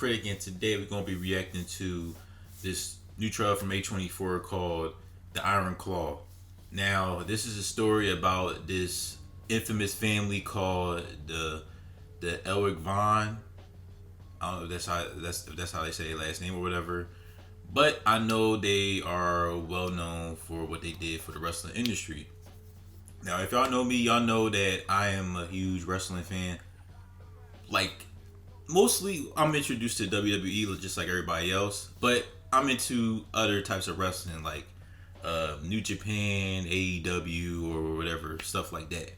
Critic, and today we're going to be reacting to this new trailer from A24 called The Iron Claw. Now, this is a story about this infamous family called the Elric Vaughn. I don't know if that's how they say their last name or whatever. But I know they are well known for what they did for the wrestling industry. Now, if y'all know me, y'all know that I am a huge wrestling fan. Like, mostly I'm introduced to WWE just like everybody else, but I'm into other types of wrestling like New Japan, AEW, or whatever, stuff like that.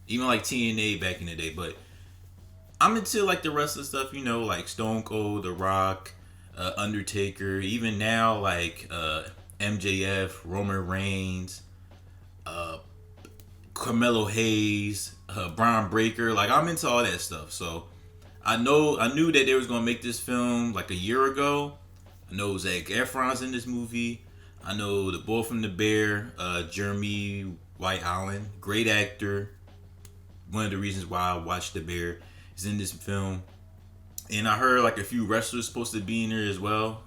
Even like TNA back in the day, but I'm into like the wrestling stuff, you know, like Stone Cold, The Rock, Undertaker, even now like MJF, Roman Reigns, Carmelo Hayes, Braun Breaker. Like, I'm into all that stuff. So I knew that they was gonna make this film like a year ago. I know Zac Efron's in this movie. I know the boy from The Bear, Jeremy White Allen, great actor. One of the reasons why I watched The Bear is in this film. And I heard like a few wrestlers supposed to be in there as well,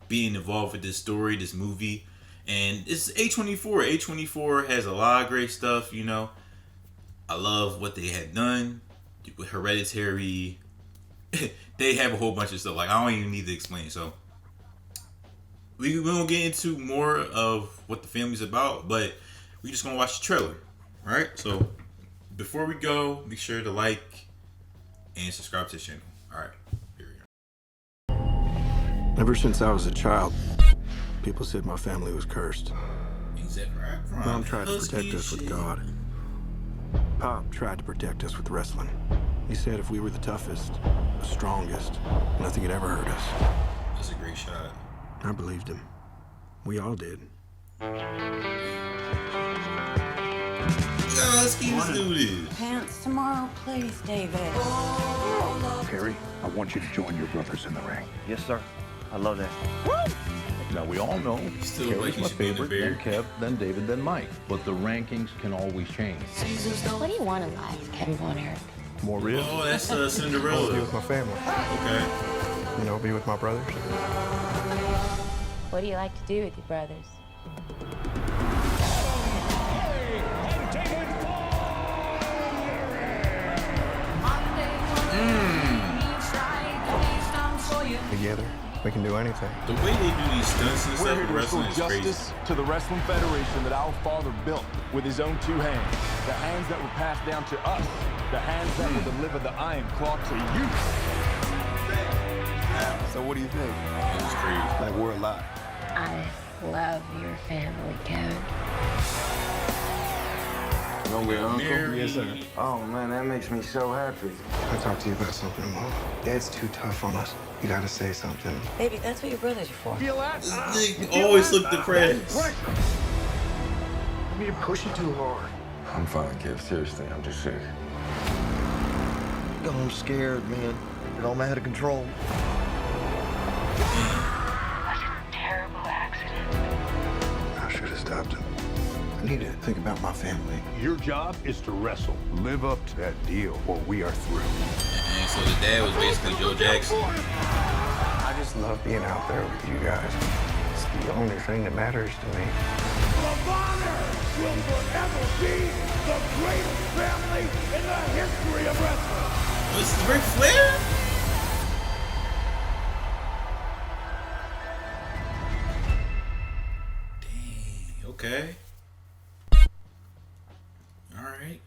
being involved with this story, this movie. And it's A24. A24 has a lot of great stuff, you know. I love what they had done with Hereditary. They have a whole bunch of stuff. Like, I don't even need to explain. So we're going to get into more of what the family's about, but we're just going to watch the trailer. All right? So before we go, make sure to like and subscribe to the channel. All right. Here we go. Ever since I was a child, people said my family was cursed. Mom tried to protect us with God. Pop tried to protect us with wrestling. He said if we were the toughest, the strongest, nothing had ever hurt us. That's a great shot. I believed him. We all did. Let's do this. Pants tomorrow, please, David. Perry, I want you to join your brothers in the ring. Yes, sir. I love that. Now, we all know Still Perry's like he my should be in the favorite, Bear. then Kev, then David, then Mike. But the rankings can always change. What do you want in life, Kevin Von Erich? More real. Oh, that's Be Cinderella. with my family. Okay. You know, be with my brothers. What do you like to do with your brothers? Together, we can do anything. The way they do these stunts and We're stuff here in to restore wrestling is crazy. justice to the Wrestling Federation that our father built with his own two hands. The hands that were passed down to us. The hands that will deliver the Iron Claw to you. So what do you think? It's crazy. Like we're alive. I love your family, Kevin. Don't we, Uncle? Mary. Yes, sir. Oh man, that makes me so happy. I talk to you about something, Mom. Dad's too tough on us. You gotta say something. Baby, that's what your brothers are for. Feel that? They always look depressed. You're pushing too hard. I'm fine, Kev. Seriously, I'm just sick. I'm scared, man. It all out of control. That's a terrible accident. I should have stopped him. I need to think about my family. Your job is to wrestle. Live up to that deal, or we are through. And so the dad was basically Joe Jackson. I just love being out there with you guys. It's the only thing that matters to me. will forever be the greatest family in the history of wrestling. Was this Ric Flair? Dang, okay. Alright.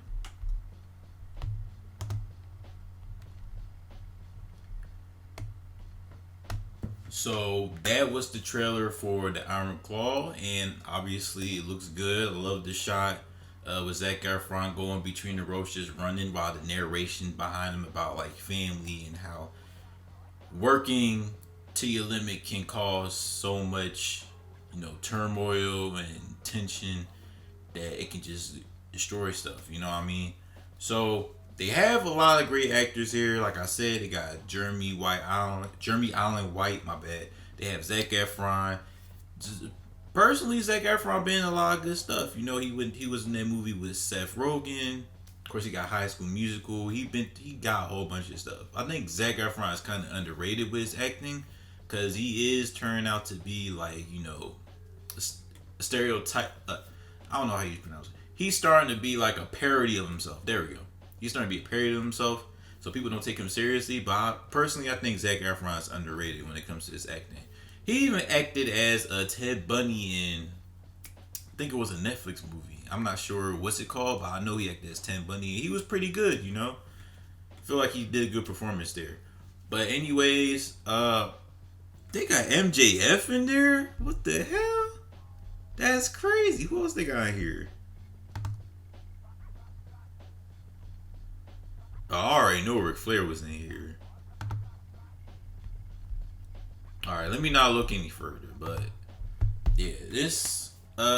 So that was the trailer for the Iron Claw, and obviously it looks good. I love the shot with Zac Efron going between the ropes, just running, while the narration behind him about like family and how working to your limit can cause so much, you know, turmoil and tension that it can just destroy stuff. You know what I mean? So they have a lot of great actors here. Like I said, they got Jeremy Allen White, my bad. They have Zac Efron. Personally, Zac Efron been in a lot of good stuff. You know, he was in that movie with Seth Rogen, Of course, he got High School Musical. He got a whole bunch of stuff. I think Zac Efron is kind of underrated with his acting because he is turning out to be like, you know, a stereotype. I don't know how you pronounce it. He's starting to be like a parody of himself. There we go. He's starting to be a parody of himself, so people don't take him seriously. But personally, I think Zac Efron is underrated when it comes to his acting. He even acted as a Ted Bundy in, I think it was a Netflix movie. I'm not sure what's it called, but I know he acted as Ted Bundy. He was pretty good, you know. I feel like he did a good performance there. But anyways, they got MJF in there. What the hell? That's crazy. Who else they got in here? Oh, I already know Ric Flair was in here. Alright, let me not look any further. But yeah, this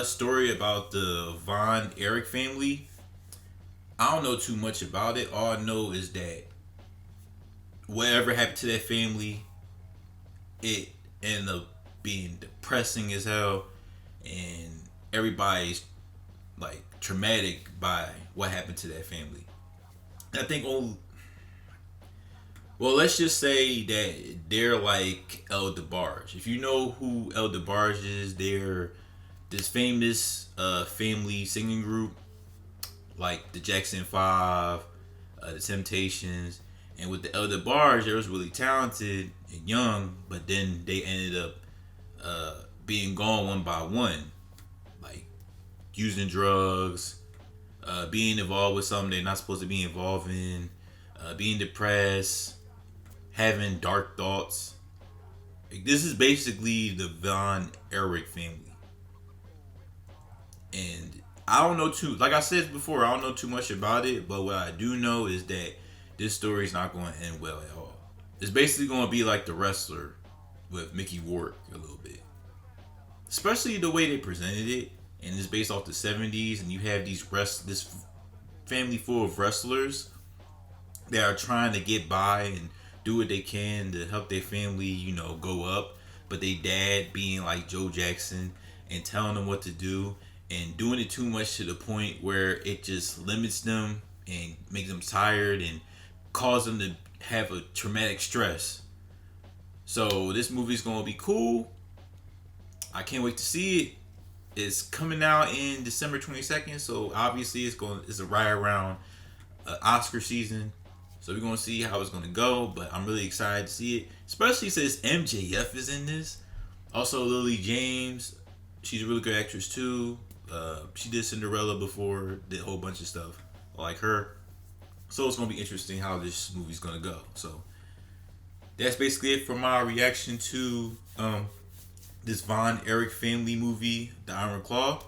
story about the Von Erich family, I don't know too much about it. All I know is that whatever happened to that family, it ended up being depressing as hell, and everybody's like traumatic by what happened to that family. I think let's just say that they're like El DeBarge. If you know who El DeBarge is, they're this famous family singing group like the Jackson 5, the Temptations. And with the El DeBarge, they was really talented and young, but then they ended up being gone one by one, like using drugs, being involved with something they're not supposed to be involved in, being depressed, having dark thoughts. Like, this is basically the Von Erich family. And I don't know like I said before, I don't know too much about it, but what I do know is that this story is not going to end well at all. It's basically going to be like The Wrestler with Mickey Rourke a little bit. Especially the way they presented it, and it's based off the 70s, and you have this family full of wrestlers that are trying to get by and do what they can to help their family, you know, go up. But they dad being like Joe Jackson and telling them what to do and doing it too much to the point where it just limits them and makes them tired and cause them to have a traumatic stress. So this movie's gonna be cool. I can't wait to see it. It's coming out in December 22nd, so obviously it's a right around Oscar season. So we're gonna see how it's gonna go, but I'm really excited to see it, especially since MJF is in this. Also, Lily James, she's a really good actress too. She did Cinderella before, did a whole bunch of stuff like her. So it's gonna be interesting how this movie's gonna go. So that's basically it for my reaction to this Von Erich family movie, The Iron Claw.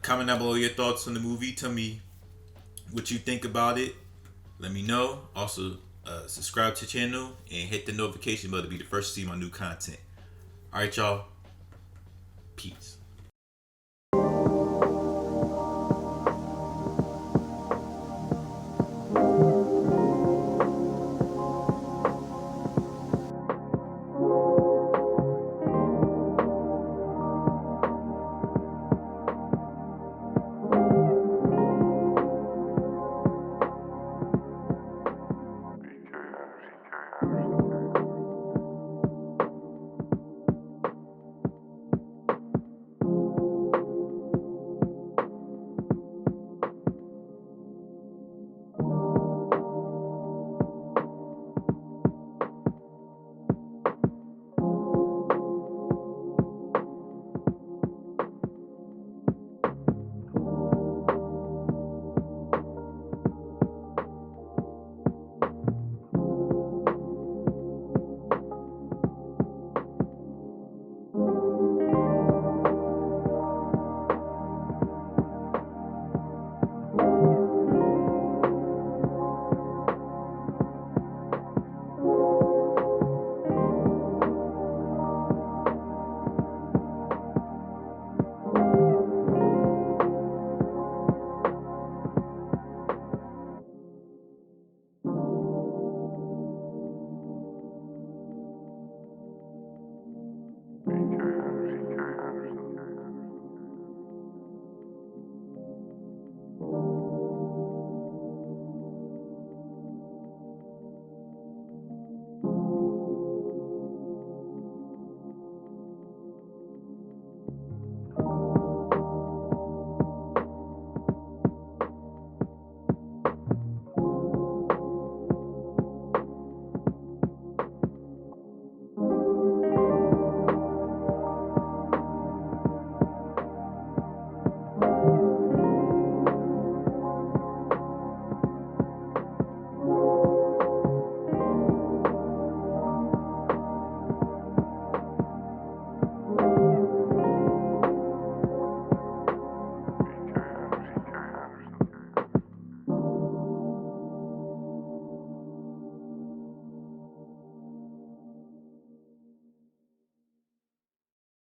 Comment down below your thoughts on the movie. Tell me what you think about it. Let me know. Also, subscribe to the channel and hit the notification bell to be the first to see my new content. Alright, y'all. Peace.